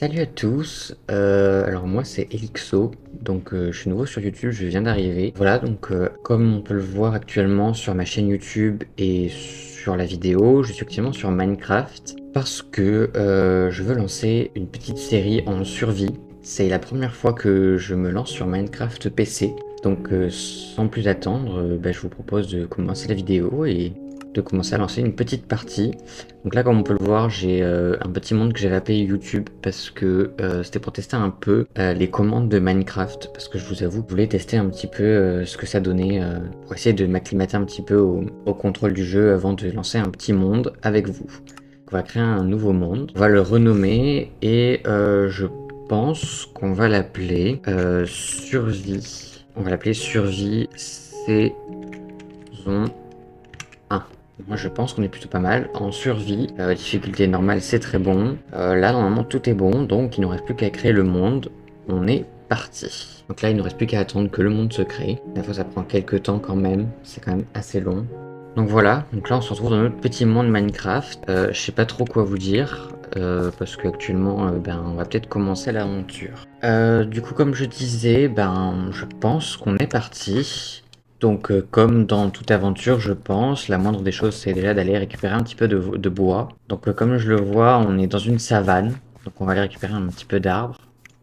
Salut à tous, alors moi c'est Elixo, donc je suis nouveau sur YouTube, je viens d'arriver. Voilà, donc comme on peut le voir actuellement sur ma chaîne YouTube et sur la vidéo, je suis actuellement sur Minecraft parce que je veux lancer une petite série en survie. C'est la première fois que je me lance sur Minecraft PC, donc sans plus attendre, je vous propose de commencer la vidéo et de commencer à lancer une petite partie. Donc là, comme on peut le voir, j'ai un petit monde que j'avais appelé YouTube parce que c'était pour tester un peu les commandes de Minecraft, parce que je vous avoue, je voulais tester un petit peu ce que ça donnait pour essayer de m'acclimater un petit peu au contrôle du jeu avant de lancer un petit monde avec vous. On va créer un nouveau monde, on va le renommer et je pense qu'on va l'appeler Survie. On va l'appeler Survie saison 1. Moi je pense qu'on est plutôt pas mal. En survie, difficulté normale c'est très bon. Là normalement tout est bon, donc il ne nous reste plus qu'à créer le monde. On est parti. Donc là il ne nous reste plus qu'à attendre que le monde se crée. Des fois ça prend quelques temps quand même, c'est quand même assez long. Donc voilà, donc là on se retrouve dans notre petit monde Minecraft. Je sais pas trop quoi vous dire, parce qu'actuellement on va peut-être commencer l'aventure. Du coup comme je disais, je pense qu'on est parti. Donc comme dans toute aventure je pense, la moindre des choses c'est déjà d'aller récupérer un petit peu de bois. Donc comme je le vois, on est dans une savane, donc on va aller récupérer un petit peu d'arbres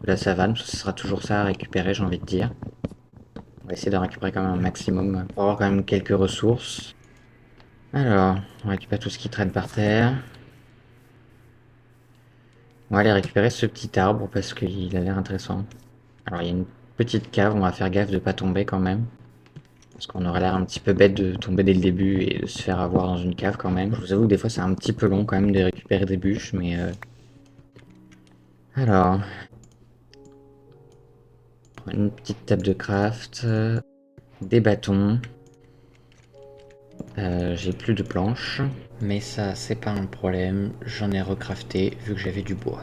de la savane, parce que ce sera toujours ça à récupérer, j'ai envie de dire. On va essayer d'en récupérer quand même un maximum pour avoir quand même quelques ressources. Alors, on récupère tout ce qui traîne par terre. On va aller récupérer ce petit arbre parce qu'il a l'air intéressant. Alors il y a une petite cave, on va faire gaffe de pas tomber quand même. Parce qu'on aurait l'air un petit peu bête de tomber dès le début et de se faire avoir dans une cave quand même. Je vous avoue que des fois c'est un petit peu long quand même de récupérer des bûches, mais Alors, une petite table de craft, des bâtons. J'ai plus de planches, mais ça c'est pas un problème, j'en ai recrafté vu que j'avais du bois.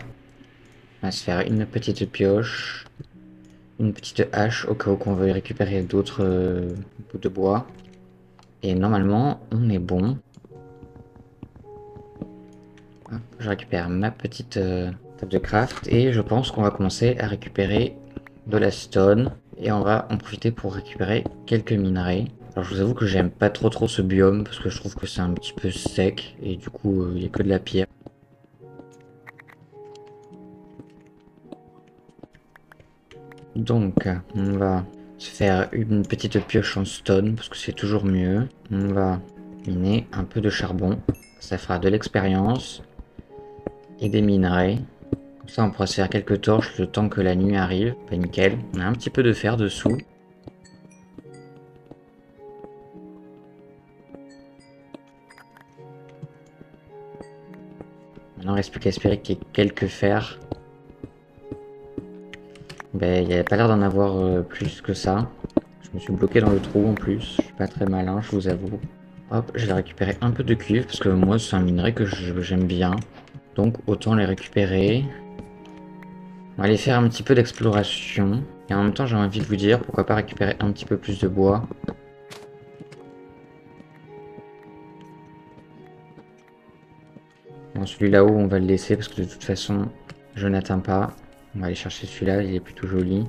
On va se faire une petite pioche, une petite hache au cas où qu'on veuille récupérer d'autres bouts de bois. Et normalement on est bon. Hop, je récupère ma petite table de craft et je pense qu'on va commencer à récupérer de la stone et on va en profiter pour récupérer quelques minerais. Alors je vous avoue que j'aime pas trop ce biome parce que je trouve que c'est un petit peu sec et du coup il n'y a que de la pierre. Donc on va se faire une petite pioche en stone parce que c'est toujours mieux. On va miner un peu de charbon, ça fera de l'expérience et des minerais. Comme ça on pourra se faire quelques torches le temps que la nuit arrive. Bah nickel, on a un petit peu de fer dessous. Maintenant il ne reste plus qu'à espérer qu'il y ait quelques fers. Ben, il n'y a pas l'air d'en avoir plus que ça. Je me suis bloqué dans le trou en plus. Je suis pas très malin, je vous avoue. Hop, je vais récupérer un peu de cuivre parce que moi c'est un minerai que j'aime bien. Donc autant les récupérer. On va aller faire un petit peu d'exploration. Et en même temps j'ai envie de vous dire pourquoi pas récupérer un petit peu plus de bois. Bon, celui là-haut on va le laisser parce que de toute façon je n'atteins pas. On va aller chercher celui-là, il est plutôt joli.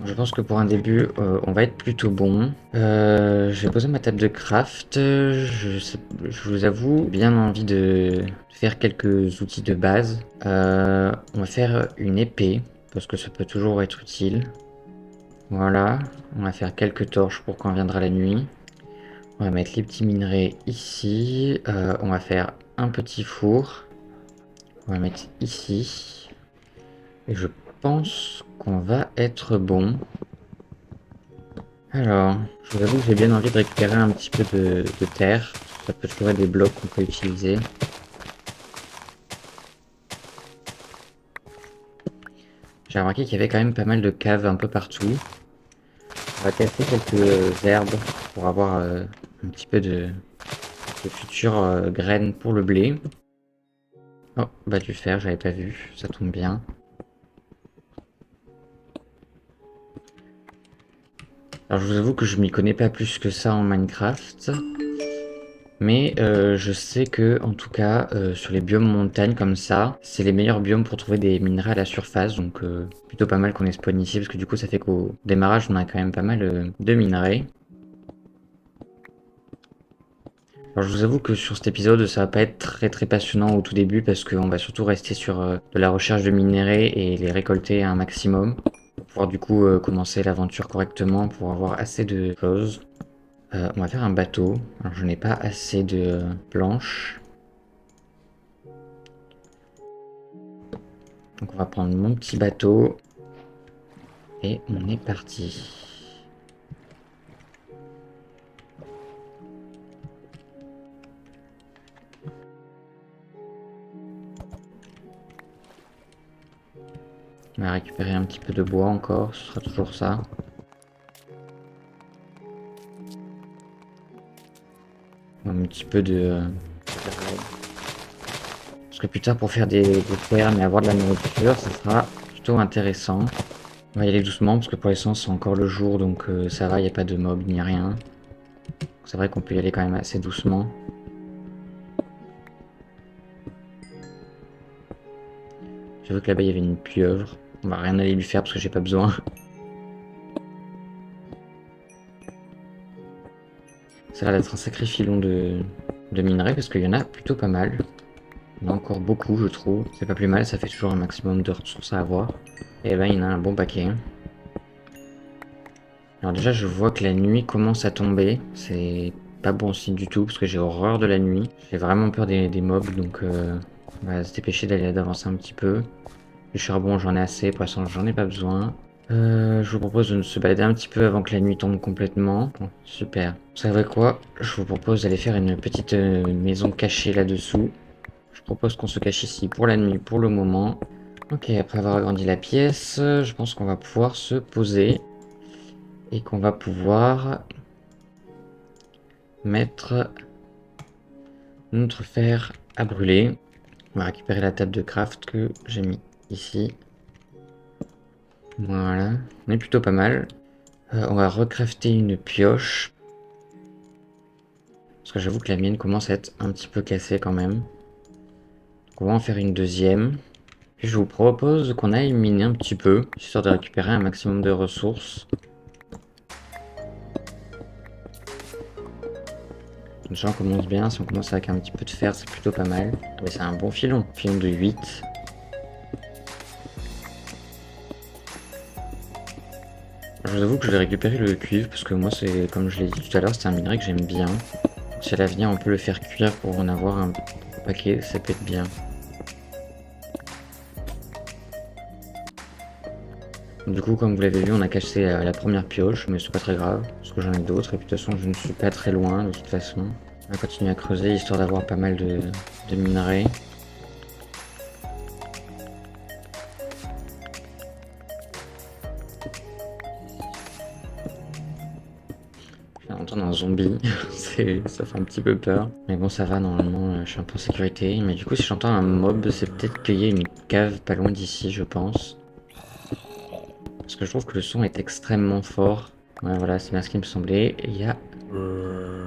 Je pense que pour un début, on va être plutôt bon. Je vais poser ma table de craft. Je vous avoue, bien envie de faire quelques outils de base. On va faire une épée, parce que ça peut toujours être utile. Voilà, on va faire quelques torches pour quand viendra la nuit. On va mettre les petits minerais ici. On va faire un petit four. On va mettre ici. Et je pense qu'on va être bon. Alors, je vous avoue que j'ai bien envie de récupérer un petit peu de terre. Ça peut toujours être des blocs qu'on peut utiliser. J'ai remarqué qu'il y avait quand même pas mal de caves un peu partout. On va casser quelques herbes pour avoir un petit peu de futures graines pour le blé. Oh, bah du fer, j'avais pas vu, ça tombe bien. Alors je vous avoue que je m'y connais pas plus que ça en Minecraft. Mais je sais que, en tout cas, sur les biomes montagnes comme ça, c'est les meilleurs biomes pour trouver des minerais à la surface. Donc plutôt pas mal qu'on ait spawn ici, parce que du coup ça fait qu'au démarrage on a quand même pas mal de minerais. Alors je vous avoue que sur cet épisode ça va pas être très passionnant au tout début, parce qu'on va surtout rester sur de la recherche de minerais et les récolter un maximum. Pour pouvoir du coup commencer l'aventure correctement, pour avoir assez de choses. On va faire un bateau. Alors je n'ai pas assez de planches. Donc on va prendre mon petit bateau. Et on est parti. On va récupérer un petit peu de bois encore, ce sera toujours ça. Un petit peu de... Parce que plus tard pour faire des fermes et avoir de la nourriture, ça sera plutôt intéressant. On va y aller doucement parce que pour l'instant c'est encore le jour, donc ça va, il n'y a pas de mobs ni rien. C'est vrai qu'on peut y aller quand même assez doucement. J'avoue que là-bas il y avait une pieuvre. On va rien aller lui faire parce que j'ai pas besoin. Ça a l'air d'être un sacré filon de minerais parce qu'il y en a plutôt pas mal. Il y en a encore beaucoup je trouve. C'est pas plus mal, ça fait toujours un maximum de ressources à avoir. Et ben il y en a un bon paquet. Alors déjà je vois que la nuit commence à tomber. C'est pas bon signe du tout parce que j'ai horreur de la nuit. J'ai vraiment peur des mobs, donc on va se dépêcher d'avancer un petit peu. Du charbon j'en ai assez, pour l'instant j'en ai pas besoin. Je vous propose de se balader un petit peu avant que la nuit tombe complètement. Bon, super. Vous savez quoi? Je vous propose d'aller faire une petite maison cachée là-dessous. Je propose qu'on se cache ici pour la nuit pour le moment. Ok, après avoir agrandi la pièce, je pense qu'on va pouvoir se poser. Et qu'on va pouvoir mettre notre fer à brûler. On va récupérer la table de craft que j'ai mis ici. Voilà, on est plutôt pas mal. On va recrafter une pioche. Parce que j'avoue que la mienne commence à être un petit peu cassée quand même. Donc on va en faire une deuxième. Puis je vous propose qu'on aille miner un petit peu, histoire de récupérer un maximum de ressources. Déjà on commence bien, si on commence avec un petit peu de fer c'est plutôt pas mal. Mais c'est un bon filon, filon de 8. Je vous avoue que je vais récupérer le cuivre parce que moi c'est, comme je l'ai dit tout à l'heure, c'est un minerai que j'aime bien. Si à l'avenir on peut le faire cuire pour en avoir un paquet, ça peut être bien. Du coup comme vous l'avez vu on a cassé la première pioche, mais c'est pas très grave parce que j'en ai d'autres et puis de toute façon je ne suis pas très loin de toute façon. On va continuer à creuser histoire d'avoir pas mal de minerais. Je viens d'entendre un zombie, ça fait un petit peu peur. Mais bon ça va, normalement je suis un peu en sécurité. Mais du coup si j'entends un mob, c'est peut-être qu'il y a une cave pas loin d'ici je pense. Parce que je trouve que le son est extrêmement fort. Ouais voilà, c'est bien ce qui me semblait. Il y a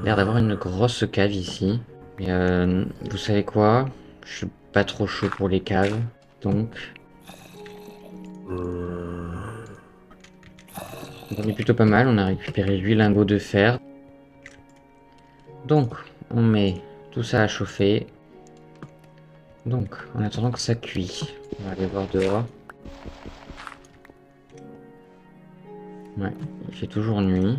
l'air d'avoir une grosse cave ici. Mais vous savez quoi? Je suis pas trop chaud pour les caves. Donc on est plutôt pas mal, on a récupéré 8 lingots de fer. Donc, on met tout ça à chauffer. Donc, en attendant que ça cuit, on va aller voir dehors. Ouais, il fait toujours nuit.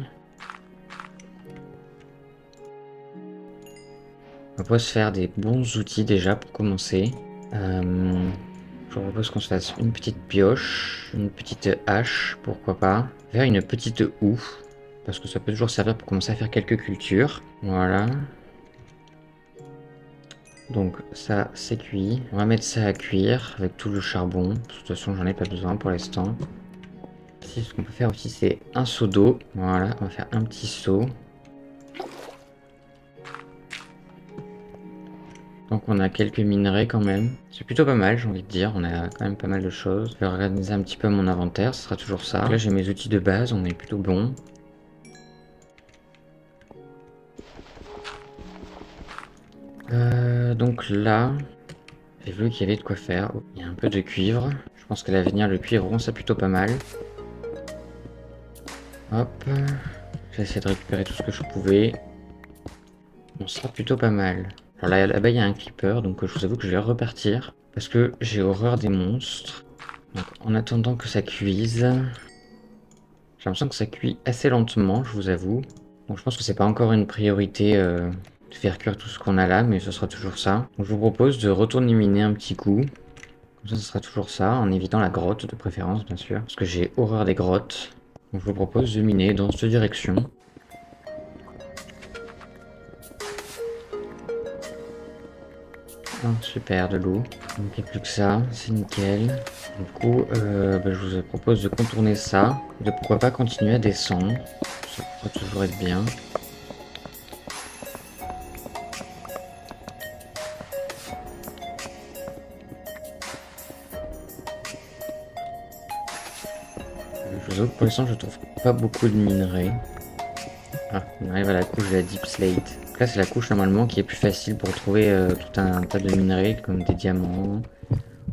On va pouvoir se faire des bons outils déjà pour commencer. Je vous propose qu'on se fasse une petite pioche, une petite hache, pourquoi pas. Faire une petite houe, parce que ça peut toujours servir pour commencer à faire quelques cultures. Voilà. Donc ça c'est cuit. On va mettre ça à cuire avec tout le charbon. De toute façon j'en ai pas besoin pour l'instant. Si, ce qu'on peut faire aussi c'est un seau d'eau. Voilà, on va faire un petit seau. Donc on a quelques minerais quand même. C'est plutôt pas mal j'ai envie de dire. On a quand même pas mal de choses. Je vais organiser un petit peu mon inventaire, ce sera toujours ça. Là j'ai mes outils de base, on est plutôt bon. Donc là, j'ai vu qu'il y avait de quoi faire. Oh, il y a un peu de cuivre. Je pense qu'à l'avenir, le cuivre rond, c'est plutôt pas mal. Hop. J'ai essayé de récupérer tout ce que je pouvais. On sera plutôt pas mal. Alors là-bas, il y a un creeper, donc je vous avoue que je vais repartir. Parce que j'ai horreur des monstres. Donc en attendant que ça cuise... J'ai l'impression que ça cuit assez lentement, je vous avoue. Donc je pense que c'est pas encore une priorité de faire cuire tout ce qu'on a là, mais ce sera toujours ça. Donc je vous propose de retourner miner un petit coup. Comme ça, ce sera toujours ça, en évitant la grotte de préférence, bien sûr. Parce que j'ai horreur des grottes. Donc je vous propose de miner dans cette direction. Ah, super, de l'eau. Donc il n'y a plus que ça, c'est nickel. Du coup, je vous propose de contourner ça. De pourquoi pas continuer à descendre. Ça pourrait toujours être bien. Je vous avoue que pour l'instant, je trouve pas beaucoup de minerais. Ah, on arrive à la couche de la Deep Slate. Donc là, c'est la couche normalement qui est plus facile pour trouver tout un tas de minerais comme des diamants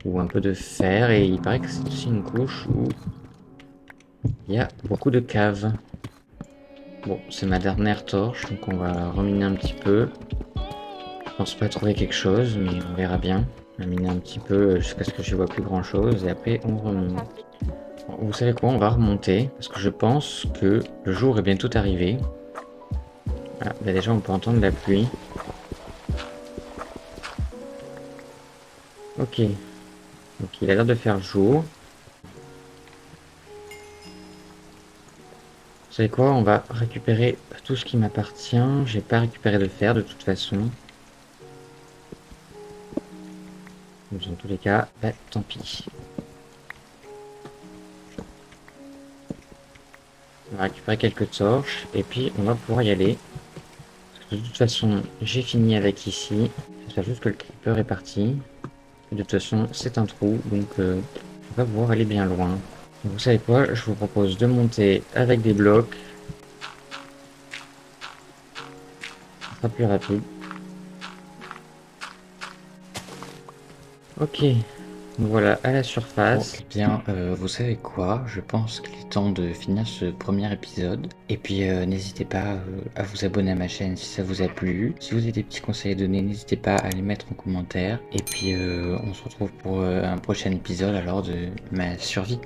ou un peu de fer. Et il paraît que c'est aussi une couche où il y a beaucoup de caves. Bon, c'est ma dernière torche, donc on va reminer un petit peu. Je pense pas trouver quelque chose, mais on verra bien. On va miner un petit peu jusqu'à ce que je vois plus grand chose et après on remonte. Bon, vous savez quoi, on va remonter parce que je pense que le jour est bientôt arrivé. Ah, bah déjà on peut entendre la pluie. Ok, donc il a l'air de faire jour. Vous savez quoi, on va récupérer tout ce qui m'appartient. J'ai pas récupéré de fer de toute façon. Donc, dans tous les cas, bah, tant pis. On va récupérer quelques torches et puis on va pouvoir y aller. Parce que de toute façon, j'ai fini avec ici. J'espère juste que le creeper est parti. Et de toute façon, c'est un trou, donc on va pouvoir aller bien loin. Donc, vous savez quoi, je vous propose de monter avec des blocs. Ce sera plus rapide. Ok, voilà, à la Bon, surface. eh bien, vous savez quoi? Je pense qu'il est temps de finir ce premier épisode. Et puis, n'hésitez pas à vous abonner à ma chaîne si ça vous a plu. Si vous avez des petits conseils à donner, n'hésitez pas à les mettre en commentaire. Et puis, on se retrouve pour un prochain épisode alors de ma survie.